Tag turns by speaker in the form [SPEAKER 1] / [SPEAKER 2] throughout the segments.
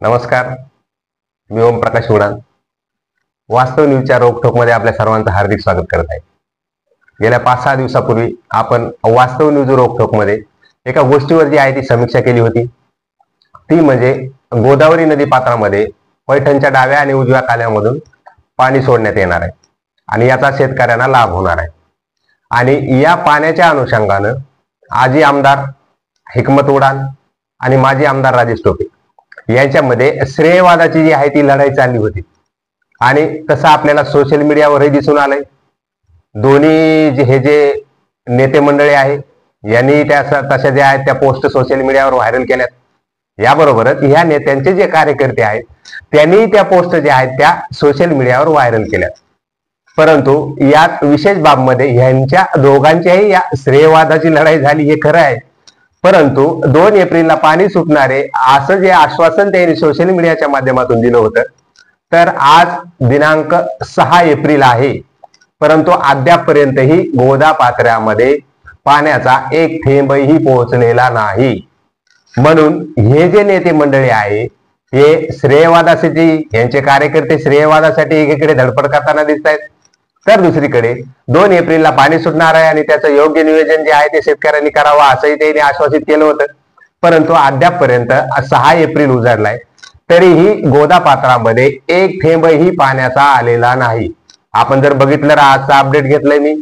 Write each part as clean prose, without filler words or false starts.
[SPEAKER 1] नमस्कार, मी ओमप्रकाश उडान. वास्तव न्यूजच्या रोखोकमध्ये आपल्या सर्वांचं हार्दिक स्वागत करत आहे. गेल्या 5-6 दिवसापूर्वी आपण वास्तव न्यूज रोखोकमध्ये एका गोष्टीवर जी आहे ती समीक्षा केली होती. ती म्हणजे गोदावरी नदी पात्रामध्ये पैठणच्या डाव्या आणि उजव्या कालव्यामधून पाणी सोडण्यात येणार आहे आणि याचा शेतकऱ्यांना लाभ होणार आहे. आणि या पाण्याच्या अनुषंगानं आजी आमदार हिकमत उडान आणि माजी आमदार राजेश टोपे यांच्यामध्ये श्रेयवादाची जी आहे ती लढाई चालली होती. आणि तसं आपल्याला सोशल मीडियावरही दिसून आलंय. दोन्ही हे जे नेते मंडळी आहे यांनी त्या तशा ज्या आहेत त्या पोस्ट सोशल मीडियावर व्हायरल केल्यात. याबरोबरच ह्या नेत्यांचे जे कार्यकर्ते आहेत त्यांनी त्या पोस्ट ज्या आहेत त्या सोशल मीडियावर व्हायरल केल्यात. परंतु यात विशेष बाबमध्ये ह्यांच्या दोघांच्याही या श्रेयवादाची लढाई झाली हे खरं आहे. परंतु 2 एप्रिलला पाणी सुटणारे असं जे आश्वासन त्यांनी सोशल मीडियाच्या माध्यमातून दिलं होतं, तर आज दिनांक 6 एप्रिल आहे, परंतु अद्यापपर्यंतही गोदा पात्रामध्ये पाण्याचा एक थेंबही पोहोचलेला नाही. म्हणून हे जे नेते मंडळी आहे हे श्रेयवादासाठी, यांचे कार्यकर्ते श्रेयवादासाठी एकीकडे धडपड करताना दिसत आहेत, तर दुसरीकडे 2 एप्रिलला पाणी सुटणार आहे आणि त्याचं योग्य नियोजन जे आहे ते शेतकऱ्यांनी करावं असंही त्यांनी आश्वासित केलं होतं. परंतु अद्यापपर्यंत 6 एप्रिल उजाडलाय तरीही गोदा पात्रामध्ये एक थेंबही पाण्याचा आलेला नाही. आपण जर बघितलं, आजचा अपडेट घेतलंय मी,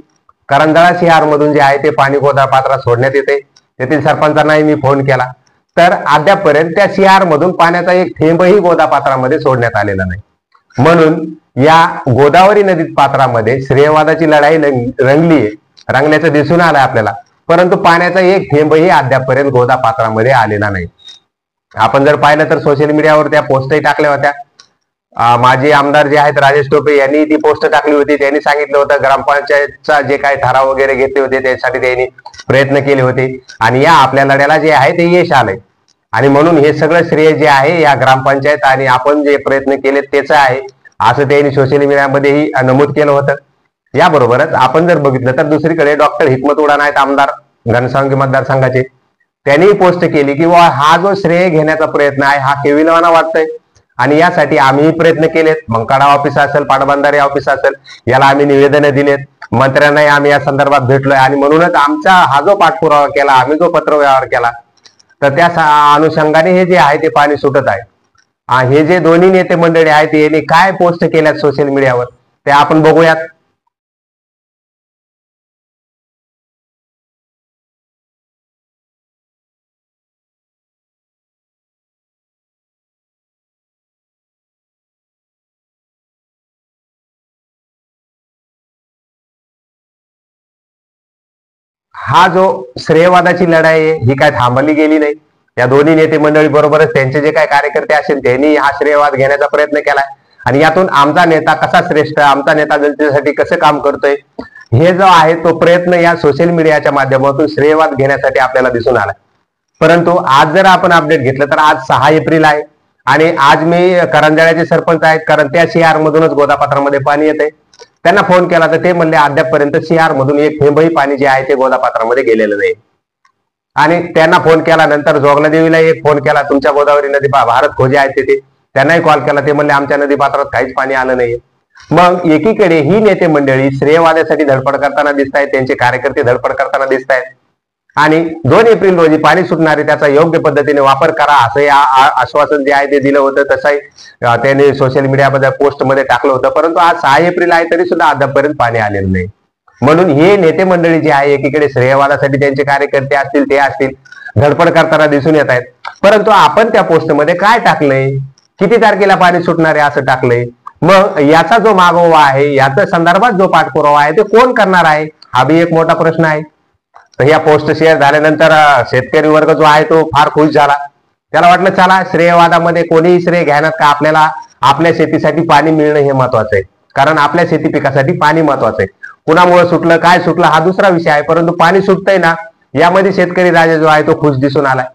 [SPEAKER 1] करंजळा शिहार मधून जे आहे ते पाणी गोदा पात्रात सोडण्यात येते. तेथील सरपंचांनाही मी फोन केला, तर अद्यापपर्यंत त्या शिहार मधून पाण्याचा एक थेंबही गोदा पात्रामध्ये सोडण्यात आलेला नाही. म्हणून या गोदावरी नदी पात्रामध्ये श्रेयवादाची लढाई रंगल्याचं दिसून आलंय आपल्याला, परंतु पाण्याचा एक थेंबही अद्यापपर्यंत गोदा पात्रामध्ये आलेला नाही. आपण जर पाहिलं तर सोशल मीडियावर त्या पोस्टही टाकल्या होत्या. माजी आमदार जे आहेत राजेश टोपे यांनी ती पोस्ट टाकली होती. त्यांनी सांगितलं होतं ग्रामपंचायतचा जे काही ठराव वगैरे घेतले होते त्यासाठी त्यांनी प्रयत्न केले होते आणि या आपल्या लढ्याला जे आहे ते यश आलंय. आणि म्हणून हे सगळं श्रेय जे आहे या ग्रामपंचायत आणि आपण जे प्रयत्न केले त्याच आहे असं त्यांनी सोशल मीडियामध्येही नमूद केलं होतं. याबरोबरच आपण जर बघितलं तर दुसरीकडे डॉक्टर हिकमत उडान आहेत आमदार घनसावंगी मतदारसंघाचे, त्यांनी पोस्ट केली की हा जो श्रेय घेण्याचा प्रयत्न आहे हा केविलवाना वाटतोय आणि यासाठी आम्ही प्रयत्न केलेत. मंकाडा ऑफिस असेल, पाटबंधारे ऑफिस असेल, याला आम्ही निवेदनं दिलेत, मंत्र्यांनाही आम्ही या संदर्भात भेटलोय आणि म्हणूनच आमचा हा जो पाठपुरावा केला, आम्ही जो पत्रव्यवहार केला, तर त्या अनुषंगाने हे जे आहे ते पाणी सुटत आहे. हे जे दोन्ही नेते मंडळी आहेत यांनी काय पोस्ट केल्यात सोशल मीडियावर ते आपण बघूयात. हा जो श्रेयवादाची लढाई आहे ही काय थांबवली गेली नाही. या दोन्ही नेते मंडळी बरोबरच त्यांचे जे काही कार्यकर्ते असेल त्यांनी हा श्रेयवाद घेण्याचा प्रयत्न केलाय आणि यातून आमचा नेता कसा श्रेष्ठ, आमचा नेता जनतेसाठी कसं काम करतोय हे जो आहे तो प्रयत्न या सोशल मीडियाच्या माध्यमातून श्रेयवाद घेण्यासाठी आपल्याला दिसून आलाय. परंतु आज जर आपण अपडेट घेतलं तर आज 6 एप्रिल आहे आणि आज मी करंजळ्याचे सरपंच आहेत, कारण त्या शिहार मधूनच गोदापात्रामध्ये पाणी येते. त्यांना फोन केला तर ते म्हणले अद्यापपर्यंत शिहार मधून एक थेंबही पाणी जे आहे ते गोदापात्रामध्ये गेलेलं नाही. आणि त्यांना फोन केला, नंतर जोगला देवीला एक फोन केला, तुमच्या गोदावरी नदी भारत खोजे आहेत तिथे, त्यांनाही कॉल केला, ते म्हणले आमच्या नदी पात्रात काहीच पाणी आलं नाही. मग एकीकडे ही नेते मंडळी श्रेयवादासाठी धडपड करताना दिसत आहेत, त्यांचे कार्यकर्ते धडपड करताना दिसत आहेत आणि 2 एप्रिल रोजी पाणी सुटणारे त्याचा योग्य पद्धतीने वापर करा असं आश्वासन जे आहे ते दिलं होतं. तसंही त्यांनी सोशल मीडियामध्ये पोस्टमध्ये टाकलं होतं. परंतु आज 6 एप्रिल आहे तरी सुद्धा अद्यापपर्यंत पाणी आलेलं नाही. म्हणून हे नेते मंडळी जे आहे एकीकडे श्रेयवादासाठी त्यांचे कार्यकर्ते असतील ते असतील धडपड करताना दिसून येत आहेत. परंतु आपण त्या पोस्टमध्ये काय टाकलंय, किती तारखेला पाणी सुटणार आहे असं टाकलंय. मग याचा जो मागोवा आहे, याच्या संदर्भात जो पाठपुरावा आहे ते कोण करणार आहे हा बी एक मोठा प्रश्न आहे. तर या पोस्ट शेअर झाल्यानंतर शेतकरी वर्ग जो आहे तो फार खुश झाला. त्याला वाटलं चला श्रेयवादामध्ये कोणीही श्रेय घ्यायला का, आपल्याला आपल्या शेतीसाठी पाणी मिळणं हे महत्वाचं आहे, कारण आपल्या शेती पिकासाठी पाणी महत्वाचं आहे. कुणामुळे सुटलं, काय सुटलं हा दुसरा विषय आहे, परंतु पाणी सुटतंय ना यामध्ये शेतकरी राजा जो आहे तो खुश दिसून आलाय.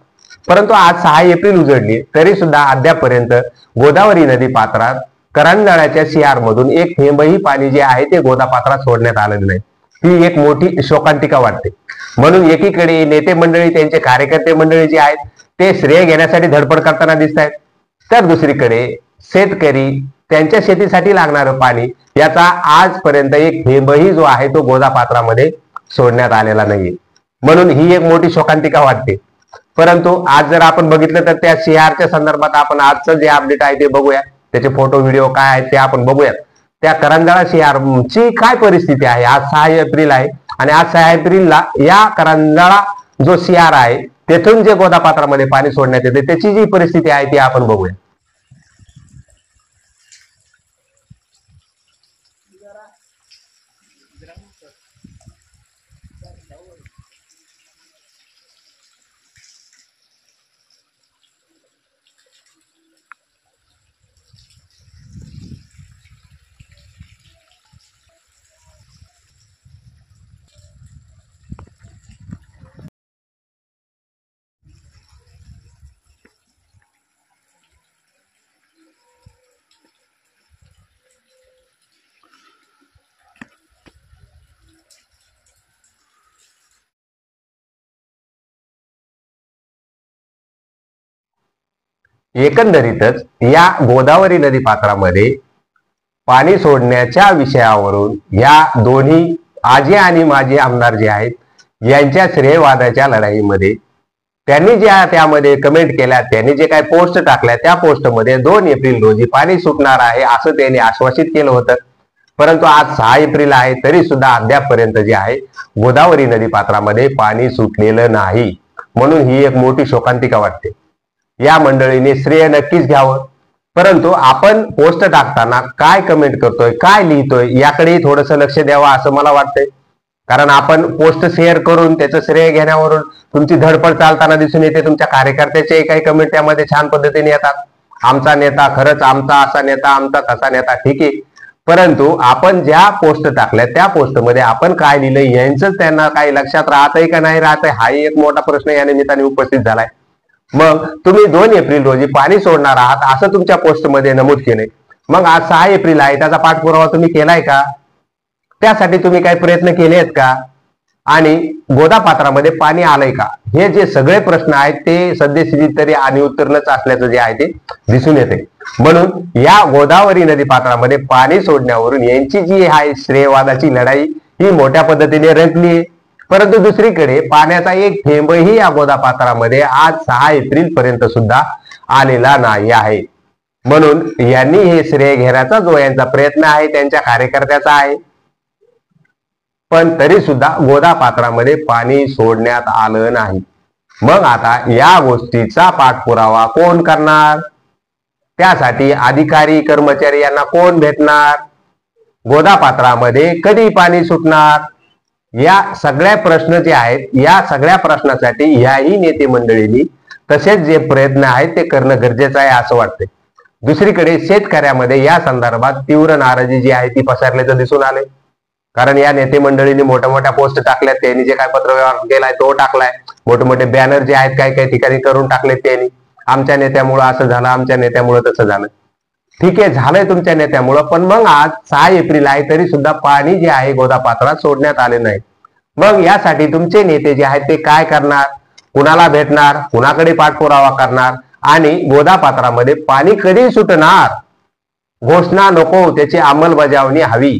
[SPEAKER 1] परंतु आज 6 एप्रिल उजडली तरी सुद्धा अद्यापपर्यंत गोदावरी नदी पात्रात करंजळ्याच्या शिहार मधून एक थेंबही पाणी जे आहे ते गोदा पात्रात सोडण्यात आलेलं नाही. ही एक मोठी शोकांतिका वाटते. म्हणून एकीकडे नेते मंडळी, त्यांचे कार्यकर्ते मंडळी जे आहेत ते श्रेय घेण्यासाठी धडपड करताना दिसत आहेत तर दुसरीकडे शेतकरी त्यांच्या शेतीसाठी लागणारं पाणी याचा आजपर्यंत एक थेंबही जो आहे तो गोदापात्रामध्ये सोडण्यात आलेला नाहीये. म्हणून ही एक मोठी शोकांतिका वाटते. परंतु आज जर आपण बघितलं तर त्या सिआरच्या संदर्भात आपण आजचं जे अपडेट आहे ते बघूया. त्याचे फोटो व्हिडिओ काय आहेत ते आपण बघूयात. त्या करंजाळा सिआरची काय परिस्थिती आहे. आज 6 एप्रिल आहे आणि आज 6 एप्रिलला या करंजाळा जो सिआर आहे तेथून जे गोदापात्रामध्ये पाणी सोडण्यात येते त्याची जी परिस्थिती आहे ती आपण बघूया. एकंदरीतच या गोदावरी नदी पात्रामध्ये पाणी सोडण्याच्या विषयावरून या दोन्ही आजी आणि माजी आमदार जे आहेत यांच्या श्रेयवादाच्या लढाईमध्ये त्यांनी ज्या त्यामध्ये कमेंट केल्या, त्यांनी जे काही पोस्ट टाकल्या त्या पोस्टमध्ये 2 एप्रिल रोजी पाणी सुटणार आहे असं त्यांनी आश्वासित केलं होतं. परंतु आज 6 एप्रिल आहे तरी सुद्धा अद्यापपर्यंत जे आहे गोदावरी नदी पात्रामध्ये पाणी सुटलेलं नाही. म्हणून ही एक मोठी शोकांतिका वाटते. या मंडळीने श्रेय नक्कीच घ्यावं, परंतु आपण पोस्ट टाकताना काय कमेंट करतोय, काय लिहितोय याकडे थोडंसं लक्ष द्यावं असं मला वाटतंय. कारण आपण पोस्ट शेअर करून त्याचं श्रेय घेण्यावरून तुमची धडपड चालताना दिसून येते. तुमच्या कार्यकर्त्याचे काही कमेंट त्यामध्ये छान पद्धतीने येतात. आमचा नेता, खरंच आमचा असा नेता, आमचा तसा नेता, ठीक आहे. परंतु आपण ज्या पोस्ट टाकल्या त्या पोस्टमध्ये आपण काय लिहिलं यांचं त्यांना काही लक्षात राहतंय का नाही राहतंय हाही एक मोठा प्रश्न या निमित्ताने उपस्थित झालाय. मग तुम्ही 2 एप्रिल रोजी पाणी सोडणार आहात असं तुमच्या पोस्टमध्ये नमूद केलंय. मग आज 6 एप्रिल आहे, त्याचा पाठपुरावा तुम्ही केलाय का? त्यासाठी तुम्ही काही प्रयत्न केले आहेत का? आणि गोदापात्रामध्ये पाणी आलंय का? हे जे सगळे प्रश्न आहेत ते सद्यस्थितीत तरी आणि उत्तरच असल्याचं जे आहे ते दिसून येते. म्हणून या गोदावरी नदी पात्रामध्ये पाणी सोडण्यावरून यांची जी आहे श्रेयवादाची लढाई ही मोठ्या पद्धतीने रंगली आहे. परंतु दुसरीकडे पाण्याचा एक थेंबही या गोदापात्रामध्ये आज 6 एप्रिल पर्यंत सुद्धा आलेला नाही आहे. म्हणून यांनी हे श्रेय घेण्याचा जो यांचा प्रयत्न आहे त्यांच्या कार्यकर्त्याचा आहे. पण तरी सुद्धा गोदापात्रामध्ये पाणी सोडण्यात आलं नाही. मग आता या गोष्टीचा पाठपुरावा कोण करणार? त्यासाठी अधिकारी कर्मचारी यांना कोण भेटणार? गोदापात्रामध्ये कधी पाणी सुटणार? या सगळ्या प्रश्न जे आहेत या सगळ्या प्रश्नासाठी याही नेते मंडळींनी तसेच जे प्रयत्न आहेत ते करणं गरजेचं आहे असं वाटतंय. दुसरीकडे शेतकऱ्यामध्ये या संदर्भात तीव्र नाराजी जी आहे ती पसरल्याचं दिसून आले. कारण या नेते मंडळींनी मोठ्या मोठ्या पोस्ट टाकल्यात, त्यांनी जे काय पत्रव्यवहार केलाय तो टाकलाय, मोठे मोठे बॅनर जे आहेत काही काही ठिकाणी करून टाकलेत त्यांनी. आमच्या नेत्यामुळं असं झालं, आमच्या नेत्यामुळं तसं झालं. ठीक आहे, झालंय तुमच्या नेत्यामुळं, पण मग आज 6 एप्रिल आहे तरी सुद्धा पाणी जे आहे गोदापात्रात सोडण्यात आले नाही. मग यासाठी तुमचे नेते जे आहेत ते काय करणार? कुणाला भेटणार? कुणाकडे पाठपुरावा करणार? आणि गोदापात्रामध्ये पाणी कधी सुटणार? घोषणा नको, त्याची अंमलबजावणी हवी.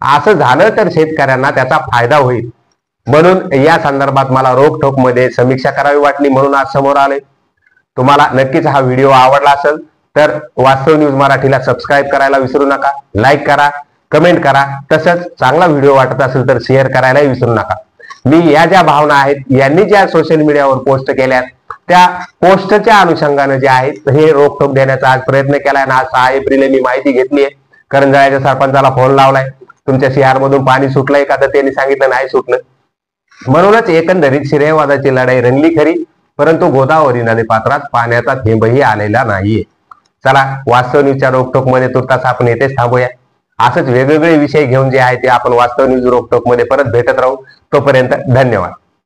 [SPEAKER 1] असं झालं तर शेतकऱ्यांना त्याचा फायदा होईल. म्हणून या संदर्भात मला रोखठोक मध्ये समीक्षा करावी वाटली, म्हणून आज समोर आले. तुम्हाला नक्कीच हा व्हिडिओ आवडला असेल तर वास्तव न्यूज मराठीला सबस्क्राईब करायला विसरू नका, लाईक करा, कमेंट करा. तसंच चांगला व्हिडिओ वाटत असेल तर शेअर करायलाही विसरू नका. मी या ज्या भावना आहेत यांनी ज्या सोशल मीडियावर पोस्ट केल्यात त्या पोस्टच्या अनुषंगाने जे आहे हे रोखठोक देण्याचा आज प्रयत्न केलाय. आणि आज 6 एप्रिल मी माहिती घेतली आहे. करंजाळ्याच्या सरपंचाला फोन लावलाय, तुमच्या सिआर मधून पाणी सुटलंय का? तर त्यांनी सांगितलं नाही सुटलं. म्हणूनच एकंदरीत श्रेयवादाची लढाई रंगली खरी, परंतु गोदावरी नदी पात्रात पाण्याचा थेंबही आलेला नाहीये. चला, वास्तव न्यूजच्या रोखठोक मध्ये तुर्तास आपण येथेच थांबूया. असंच वेगवेगळे विषय घेऊन जे आहे ते आपण वास्तव न्यूज रोखठोक मध्ये परत भेटत राहू. तोपर्यंत धन्यवाद.